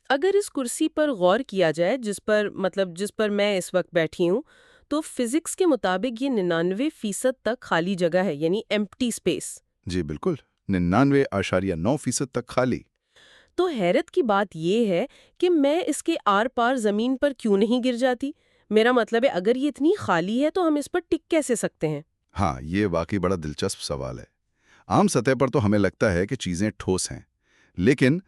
اگر اس کرسی پر غور کیا جائے جس پر میں اس وقت بیٹھی ہوں، تو فزکس کے مطابق یہ 99% تک خالی جگہ ہے، یعنی ایمپٹی اسپیس۔ جی بالکل، 99.9% تک خالی۔ تو حیرت کی بات یہ ہے کہ میں اس کے آر پار زمین پر کیوں نہیں گر جاتی؟ میرا مطلب ہے اگر یہ اتنی خالی ہے تو ہم اس پر ٹک کیسے سکتے ہیں؟ ہاں، یہ واقعی بڑا دلچسپ سوال ہے۔ عام سطح پر تو ہمیں لگتا ہے کہ چیزیں ٹھوس ہیں، لیکن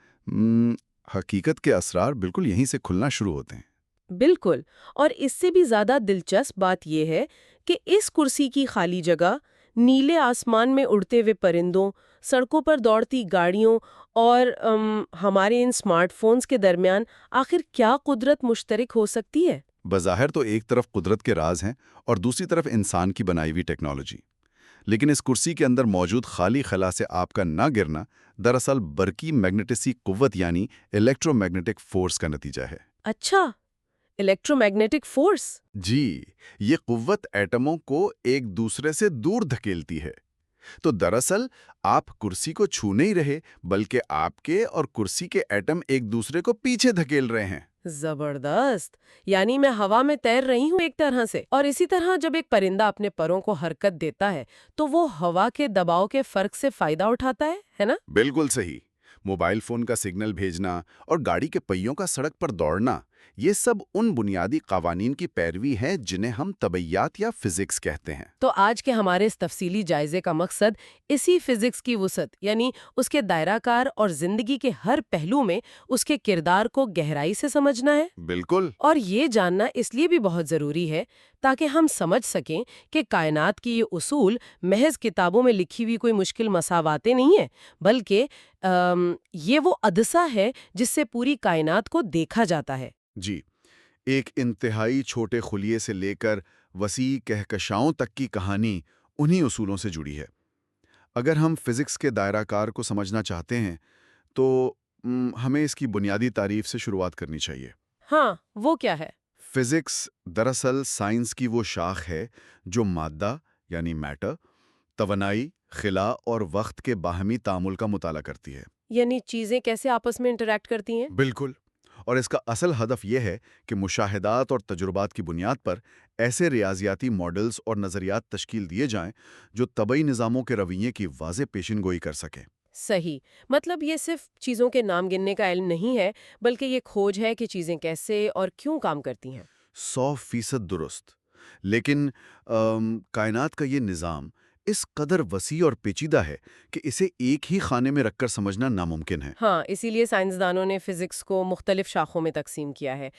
حقیقت کے اسرار بالکل یہیں سے کھلنا شروع ہوتے ہیں۔ بالکل، اور اس سے بھی زیادہ دلچسپ بات یہ ہے کہ اس کرسی کی خالی جگہ نیلے آسمان میں اڑتے ہوئے پرندوں، سڑکوں پر دوڑتی گاڑیوں اور ہمارے ان سمارٹ فونز کے درمیان آخر کیا قدرت مشترک ہو سکتی ہے؟ بظاہر تو ایک طرف قدرت کے راز ہیں اور دوسری طرف انسان کی بنائی ہوئی ٹیکنالوجی، لیکن اس کرسی کے اندر موجود خالی خلا سے آپ کا نہ گرنا دراصل برقی میگنیٹسی قوت یعنی الیکٹرو میگنیٹک فورس کا نتیجہ ہے۔ اچھا، الیکٹرو میگنیٹک فورس؟ جی، یہ قوت ایٹموں کو ایک دوسرے سے دور دھکیلتی ہے۔ تو دراصل آپ کرسی کو چھو نہیں رہے، بلکہ آپ کے اور کرسی کے ایٹم ایک دوسرے کو پیچھے دھکیل رہے ہیں۔ زبردست! یعنی میں ہوا میں تیر رہی ہوں ایک طرح سے، اور اسی طرح جب ایک پرندہ اپنے پروں کو حرکت دیتا ہے تو وہ ہوا کے دباؤ کے فرق سے فائدہ اٹھاتا ہے نا؟ بالکل صحیح۔ موبائل فون کا سگنل بھیجنا اور گاڑی کے پہیوں کا سڑک پر دوڑنا، یہ سب ان بنیادی قوانین کی پیروی ہے جنہیں ہم طبیعیات یا فزکس کہتے ہیں۔ تو آج کے ہمارے اس تفصیلی جائزے کا مقصد اسی فزکس کی وسعت، یعنی اس کے دائرہ کار اور زندگی کے ہر پہلو میں اس کے کردار کو گہرائی سے سمجھنا ہے۔ بالکل۔ اور یہ جاننا اس لیے بھی بہت ضروری ہے تاکہ ہم سمجھ سکیں کہ کائنات کی یہ اصول محض کتابوں میں لکھی ہوئی کوئی مشکل مساواتیں نہیں ہیں، بلکہ یہ وہ عدسہ ہے جس سے پوری کائنات کو دیکھا جاتا ہے۔ جی، ایک انتہائی چھوٹے خلیے سے لے کر وسیع کہکشاؤں تک کی کہانی انہی اصولوں سے جڑی ہے۔ اگر ہم فزکس کے دائرہ کار کو سمجھنا چاہتے ہیں تو ہمیں اس کی بنیادی تعریف سے شروعات کرنی چاہیے۔ ہاں، وہ کیا ہے؟ فزکس دراصل سائنس کی وہ شاخ ہے جو مادہ یعنی میٹر، توانائی، خلا اور وقت کے باہمی تعامل کا مطالعہ کرتی ہے۔ یعنی چیزیں کیسے آپس میں انٹریکٹ کرتی ہیں؟ بالکل، اور اس کا اصل ہدف یہ ہے کہ مشاہدات اور تجربات کی بنیاد پر ایسے ریاضیاتی ماڈلز اور نظریات تشکیل دیے جائیں جو طبعی نظاموں کے رویے کی واضح پیشن گوئی کر سکیں۔ صحیح، مطلب یہ صرف چیزوں کے نام گننے کا علم نہیں ہے، بلکہ یہ کھوج ہے کہ چیزیں کیسے اور کیوں کام کرتی ہیں۔ 100% درست۔ لیکن کائنات کا یہ نظام اس قدر وسیع اور پیچیدہ ہے کہ اسے ایک ہی خانے میں رکھ کر سمجھنا ناممکن ہے۔ ہاں، اسی لیے سائنسدانوں نے فزکس کو مختلف شاخوں میں تقسیم کیا ہے۔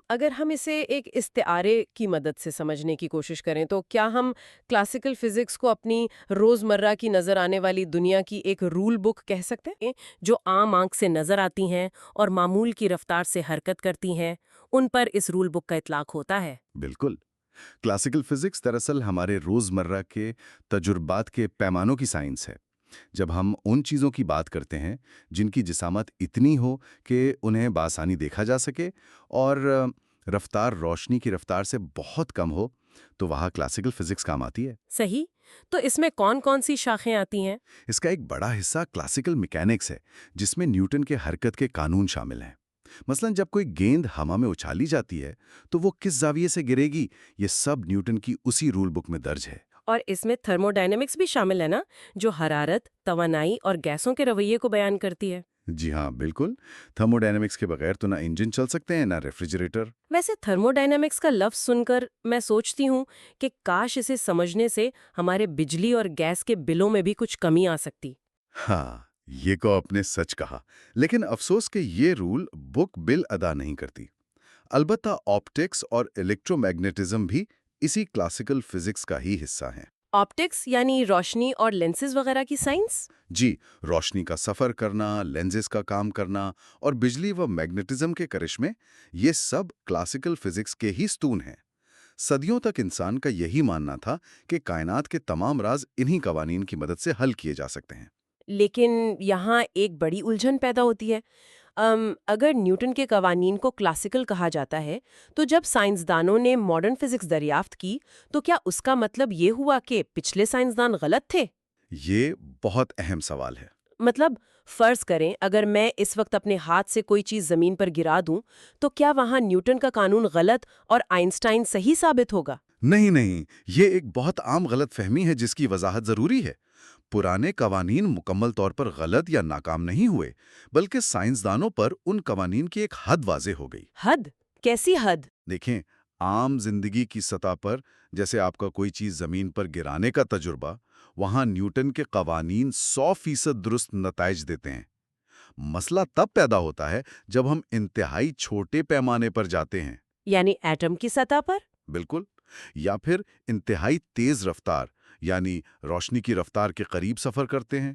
اگر ہم اسے ایک استعارے کی مدد سے سمجھنے کی کوشش کریں تو کیا ہم کلاسیکل فزکس کو اپنی روزمرہ کی نظر آنے والی دنیا کی ایک رول بک کہہ سکتے ہیں، جو عام آنکھ سے نظر آتی ہیں اور معمول کی رفتار سے حرکت کرتی ہیں، ان پر اس رول بک کا اطلاق ہوتا ہے؟ بالکل، کلاسیکل فزکس دراصل ہمارے روزمرہ کے تجربات کے پیمانوں کی سائنس ہے۔ جب ہم ان چیزوں کی بات کرتے ہیں جن کی جسامت اتنی ہو کہ انہیں بآسانی دیکھا جا سکے اور رفتار روشنی کی رفتار سے بہت کم ہو، تو وہاں کلاسیکل فزکس کام آتی ہے۔ صحیح، تو اس میں کون کون سی شاخیں آتی ہیں؟ اس کا ایک بڑا حصہ کلاسیکل میکینکس ہے، جس میں نیوٹن کے حرکت کے قانون شامل ہیں۔ مثلا جب کوئی گیند ہوا میں اچھالی جاتی ہے تو وہ کس زاویے سے گرے گی، یہ سب نیوٹن کی اسی رول بک میں درج ہے۔ اور اس میں تھرمو ڈائنامکس بھی شامل ہے نا، جو حرارت، توانائی اور گیسوں کے رویے کو بیان کرتی ہے۔ جی ہاں بالکل، تھرمو ڈائنامکس کے بغیر تو نہ انجن چل سکتے ہیں نہ ریفریجریٹر۔ ویسے تھرمو ڈائنامکس کا لفظ سن کر میں سوچتی ہوں کہ کاش اسے سمجھنے سے ہمارے بجلی اور گیس کے بلوں میں بھی کچھ کمی آ سکتی۔ ہاں، یہ کو آپ نے سچ کہا، لیکن افسوس کہ یہ رول بک بل ادا نہیں کرتی۔ البتہ آپٹکس اور الیکٹرو میگنیٹزم بھی اسی کلاسیکل فزکس کا ہی حصہ ہیں۔ آپٹکس یعنی روشنی اور لینسز وغیرہ کی سائنس؟ جی، روشنی کا سفر کرنا، لینزز کا کام کرنا اور بجلی و میگنیٹزم کے کرشمے، یہ سب کلاسیکل فزکس کے ہی ستون ہیں۔ صدیوں تک انسان کا یہی ماننا تھا کہ کائنات کے تمام راز انہی قوانین کی مدد سے حل کیے جا سکتے ہیں۔ لیکن یہاں ایک بڑی الجھن پیدا ہوتی ہے۔ اگر نیوٹن کے قوانین کو کلاسیکل کہا جاتا ہے تو جب سائنسدانوں نے ماڈرن فزکس دریافت کی تو کیا اس کا مطلب یہ ہوا کہ پچھلے سائنسدان غلط تھے؟ یہ بہت اہم سوال ہے۔ مطلب فرض کریں اگر میں اس وقت اپنے ہاتھ سے کوئی چیز زمین پر گرا دوں تو کیا وہاں نیوٹن کا قانون غلط اور آئنسٹائن صحیح ثابت ہوگا؟ نہیں نہیں، یہ ایک بہت عام غلط فہمی ہے جس کی وضاحت ضروری ہے۔ پرانے قوانین مکمل طور پر غلط یا ناکام نہیں ہوئے، بلکہ سائنسدانوں پر ان قوانین کی ایک حد واضح ہو گئی۔ حد؟ کیسی حد؟ دیکھیں، عام زندگی کی سطح پر، جیسے آپ کا کوئی چیز زمین پر گرانے کا تجربہ، وہاں نیوٹن کے قوانین 100% درست نتائج دیتے ہیں۔ مسئلہ تب پیدا ہوتا ہے جب ہم انتہائی چھوٹے پیمانے پر جاتے ہیں۔ یعنی ایٹم کی سطح پر؟ بالکل، یا پھر انتہائی تیز رفتار یعنی روشنی کی رفتار کے قریب سفر کرتے ہیں۔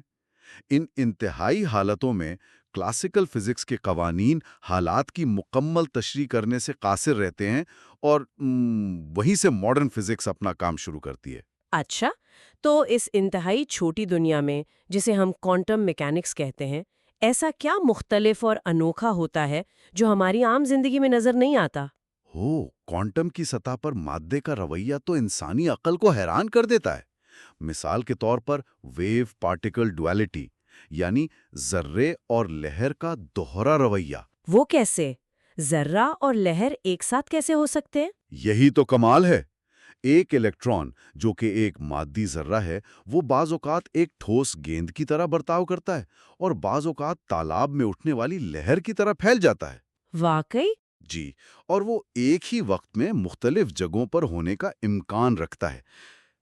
ان انتہائی حالتوں میں کلاسیکل فزکس کے قوانین حالات کی مکمل تشریح کرنے سے قاصر رہتے ہیں، اور وہیں سے ماڈرن فزکس اپنا کام شروع کرتی ہے۔ اچھا، تو اس انتہائی چھوٹی دنیا میں جسے ہم کوانٹم میکینکس کہتے ہیں، ایسا کیا مختلف اور انوکھا ہوتا ہے جو ہماری عام زندگی میں نظر نہیں آتا؟ کوانٹم کی سطح پر مادے کا رویہ تو انسانی عقل کو حیران کر دیتا ہے۔ مثال کے طور پر ویو پارٹیکل ڈویلٹی، یعنی ذرے اور لہر کا دوہرا رویہ۔ وہ کیسے؟ ذرہ اور لہر ایک ساتھ کیسے ہو سکتے ہیں؟ یہی تو کمال ہے۔ ایک الیکٹران جو کہ ایک مادی ذرہ ہے، وہ بعض اوقات ایک ٹھوس گیند کی طرح برتاؤ کرتا ہے اور بعض اوقات تالاب میں اٹھنے والی لہر کی طرح پھیل جاتا ہے۔ واقعی؟ جی، اور وہ ایک ہی وقت میں مختلف جگہوں پر ہونے کا امکان رکھتا ہے۔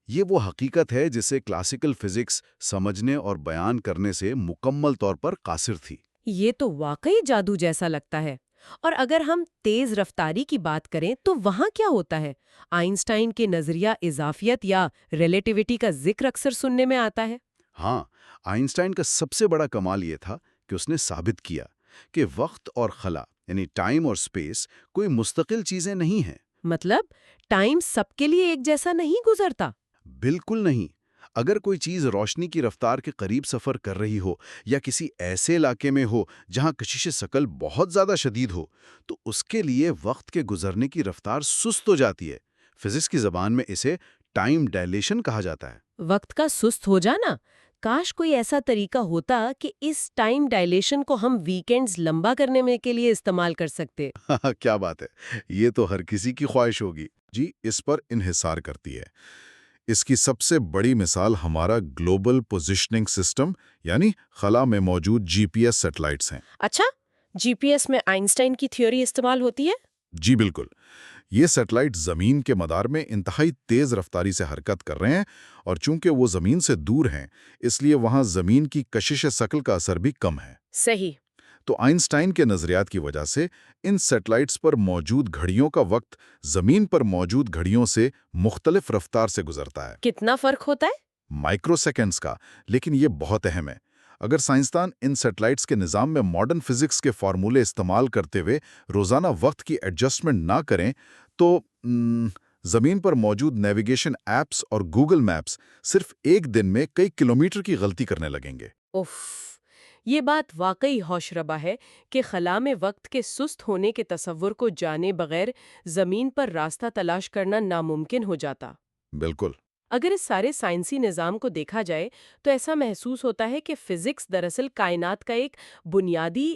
یہ وہ حقیقت ہے جسے کلاسیکل فزکس سمجھنے اور بیان کرنے سے مکمل طور پر قاصر تھی۔ یہ تو واقعی جادو جیسا لگتا ہے۔ اور اگر ہم تیز رفتاری کی بات کریں تو وہاں کیا ہوتا ہے؟ آئنسٹائن کے نظریہ اضافیت یا ریلیٹیوٹی کا ذکر اکثر سننے میں آتا ہے۔ ہاں، آئنسٹائن کا سب سے بڑا کمال یہ تھا کہ اس نے ثابت کیا کہ وقت اور خلا یعنی ٹائم اور سپیس کوئی مستقل چیزیں نہیں ہیں۔ مطلب ٹائم سب کے لیے ایک جیسا نہیں گزرتا؟ بالکل نہیں۔ اگر کوئی چیز روشنی کی رفتار کے قریب سفر کر رہی ہو یا کسی ایسے علاقے میں ہو جہاں کشش ثقل بہت زیادہ شدید ہو، تو اس کے لیے وقت کے گزرنے کی رفتار سست ہو جاتی ہے۔ فزکس کی زبان میں اسے ٹائم ڈائلیشن کہا جاتا ہے۔ وقت کا سست ہو جانا؟ کاش کوئی ایسا طریقہ ہوتا کہ اس ٹائم ڈائلیشن کو ہم ویکینڈز لمبا کرنے میں کے لیے استعمال کر سکتے۔ کیا بات ہے! یہ تو ہر کسی کی خواہش ہوگی۔ جی، اس پر انحصار کرتی ہے۔ اس کی سب سے بڑی مثال ہمارا گلوبل پوزیشننگ سسٹم یعنی خلا میں موجود جی پی ایس سیٹلائٹس ہیں۔ اچھا، جی پی ایس میں آئنسٹائن کی تھیوری استعمال ہوتی ہے؟ جی بالکل، یہ سیٹلائٹ زمین کے مدار میں انتہائی تیز رفتاری سے حرکت کر رہے ہیں، اور چونکہ وہ زمین سے دور ہیں اس لیے وہاں زمین کی کشش ثقل کا اثر بھی کم ہے۔ صحیح۔ تو آئنسٹائن کے نظریات کی وجہ سے ان سیٹلائٹس پر موجود گھڑیوں کا وقت زمین پر موجود گھڑیوں سے مختلف رفتار سے گزرتا ہے۔ کتنا فرق ہوتا ہے؟ مائکرو سیکنڈز کا، لیکن یہ بہت اہم ہے۔ اگر سائنسدان ان سیٹلائٹس کے نظام میں ماڈرن فزکس کے فارمولے استعمال کرتے ہوئے روزانہ وقت کی ایڈجسٹمنٹ نہ کریں تو زمین پر موجود نیویگیشن ایپس اور گوگل میپس صرف ایک دن میں کئی کلومیٹر کی غلطی کرنے لگیں گے۔ اف، یہ بات واقعی ہوشربا ہے کہ خلا میں وقت کے سست ہونے کے تصور کو جانے بغیر زمین پر راستہ تلاش کرنا ناممکن ہو جاتا۔ بالکل۔ اگر اس سارے سائنسی نظام کو دیکھا جائے تو ایسا محسوس ہوتا ہے کہ فزکس دراصل کائنات کا ایک بنیادی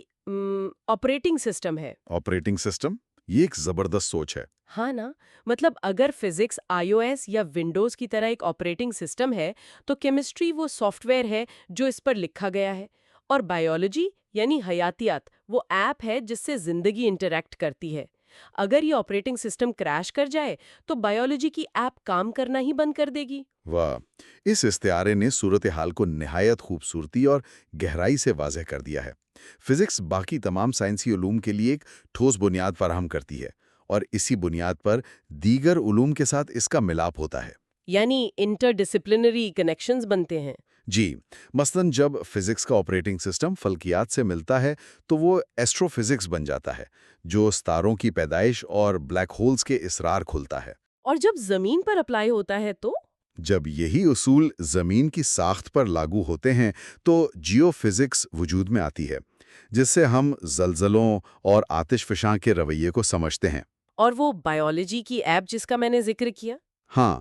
آپریٹنگ سسٹم ہے۔ Operating system? یہ ایک زبردست سوچ ہے۔ ہاں نا، مطلب اگر فزکس آئی او ایس یا ونڈوز کی طرح ایک آپریٹنگ سسٹم ہے تو کیمسٹری وہ سافٹ ویئر ہے جو اس پر لکھا گیا ہے، اور بائیولوجی یعنی حیاتیات وہ ایپ ہے جس سے زندگی انٹریکٹ کرتی ہے۔ اگر یہ آپریٹنگ سسٹم کریش کر جائے تو بائیولوجی کی ایپ کام کرنا ہی بند کر دے گی۔ واہ، اس استعارے نے صورتحال کو نہایت خوبصورتی اور گہرائی سے واضح کر دیا ہے۔ فزکس باقی تمام سائنسی علوم کے لیے ایک ٹھوس بنیاد فراہم کرتی ہے، اور اسی بنیاد پر دیگر علوم کے ساتھ اس کا ملاپ ہوتا ہے۔ یعنی انٹر ڈسپلنری کنیکشنز بنتے ہیں۔ جی، مثلاً جب فزکس کا آپریٹنگ سسٹم فلکیات سے ملتا ہے تو وہ ایسٹرو فزکس بن جاتا ہے، جو ستاروں کی پیدائش اور بلیک ہولز کے اسرار کھلتا ہے۔ اور جب زمین پر اپلائی ہوتا ہے تو جب یہی اصول زمین کی ساخت پر لاگو ہوتے ہیں تو جیو فزکس وجود میں آتی ہے، جس سے ہم زلزلوں اور آتش فشاں کے رویے کو سمجھتے ہیں۔ اور وہ بائیولوجی کی ایپ جس کا میں نے ذکر کیا؟ ہاں،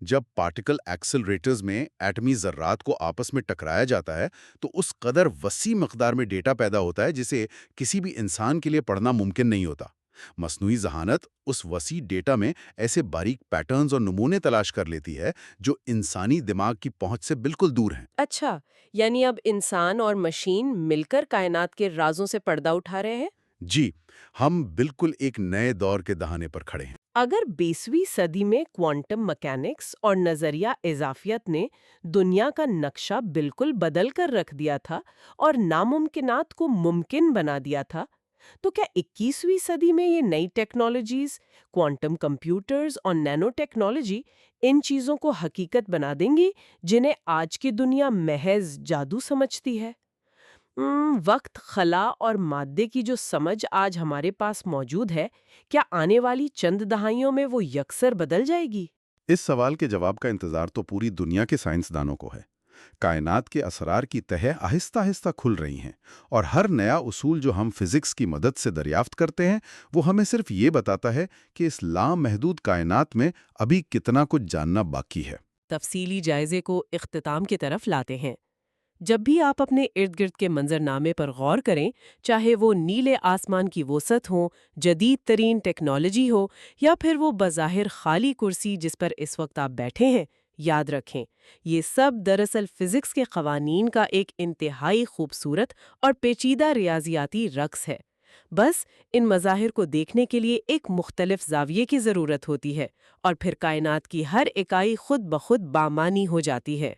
جب پارٹیکل ایکسلریٹرز میں ایٹمی ذرات کو آپس میں ٹکرایا جاتا ہے تو اس قدر وسیع مقدار میں ڈیٹا پیدا ہوتا ہے جسے کسی بھی انسان کے لیے پڑھنا ممکن نہیں ہوتا۔ مصنوعی ذہانت اس وسیع ڈیٹا میں ایسے باریک پیٹرنز اور نمونے تلاش کر لیتی ہے جو انسانی دماغ کی پہنچ سے بالکل دور ہیں۔ اچھا، یعنی اب انسان اور مشین مل کر کائنات کے رازوں سے پردہ اٹھا رہے ہیں؟ جی، ہم بالکل ایک نئے دور کے دہانے پر کھڑے ہیں۔ اگر 20ویں صدی میں کوانٹم مکینکس اور نظریہ اضافیت نے دنیا کا نقشہ بالکل بدل کر رکھ دیا تھا اور ناممکنات کو ممکن بنا دیا تھا، تو کیا 21ویں صدی میں یہ نئی ٹیکنالوجیز، کوانٹم کمپیوٹرز اور نینو ٹیکنالوجی ان چیزوں کو حقیقت بنا دیں گی جنہیں آج کی دنیا محض جادو سمجھتی ہے؟ وقت، خلا اور مادے کی جو سمجھ آج ہمارے پاس موجود ہے، کیا آنے والی چند دہائیوں میں وہ یکسر بدل جائے گی؟ اس سوال کے جواب کا انتظار تو پوری دنیا کے سائنسدانوں کو ہے۔ کائنات کے اسرار کی تہہ آہستہ آہستہ کھل رہی ہیں، اور ہر نیا اصول جو ہم فزکس کی مدد سے دریافت کرتے ہیں وہ ہمیں صرف یہ بتاتا ہے کہ اس لامحدود کائنات میں ابھی کتنا کچھ جاننا باقی ہے۔ تفصیلی جائزے کو اختتام کی طرف لاتے ہیں۔ جب بھی آپ اپنے ارد گرد کے منظرنامے پر غور کریں، چاہے وہ نیلے آسمان کی وسعت ہو، جدید ترین ٹیکنالوجی ہو، یا پھر وہ بظاہر خالی کرسی جس پر اس وقت آپ بیٹھے ہیں، یاد رکھیں یہ سب دراصل فزکس کے قوانین کا ایک انتہائی خوبصورت اور پیچیدہ ریاضیاتی رقص ہے۔ بس ان مظاہر کو دیکھنے کے لیے ایک مختلف زاویے کی ضرورت ہوتی ہے، اور پھر کائنات کی ہر اکائی خود بخود بامانی ہو جاتی ہے۔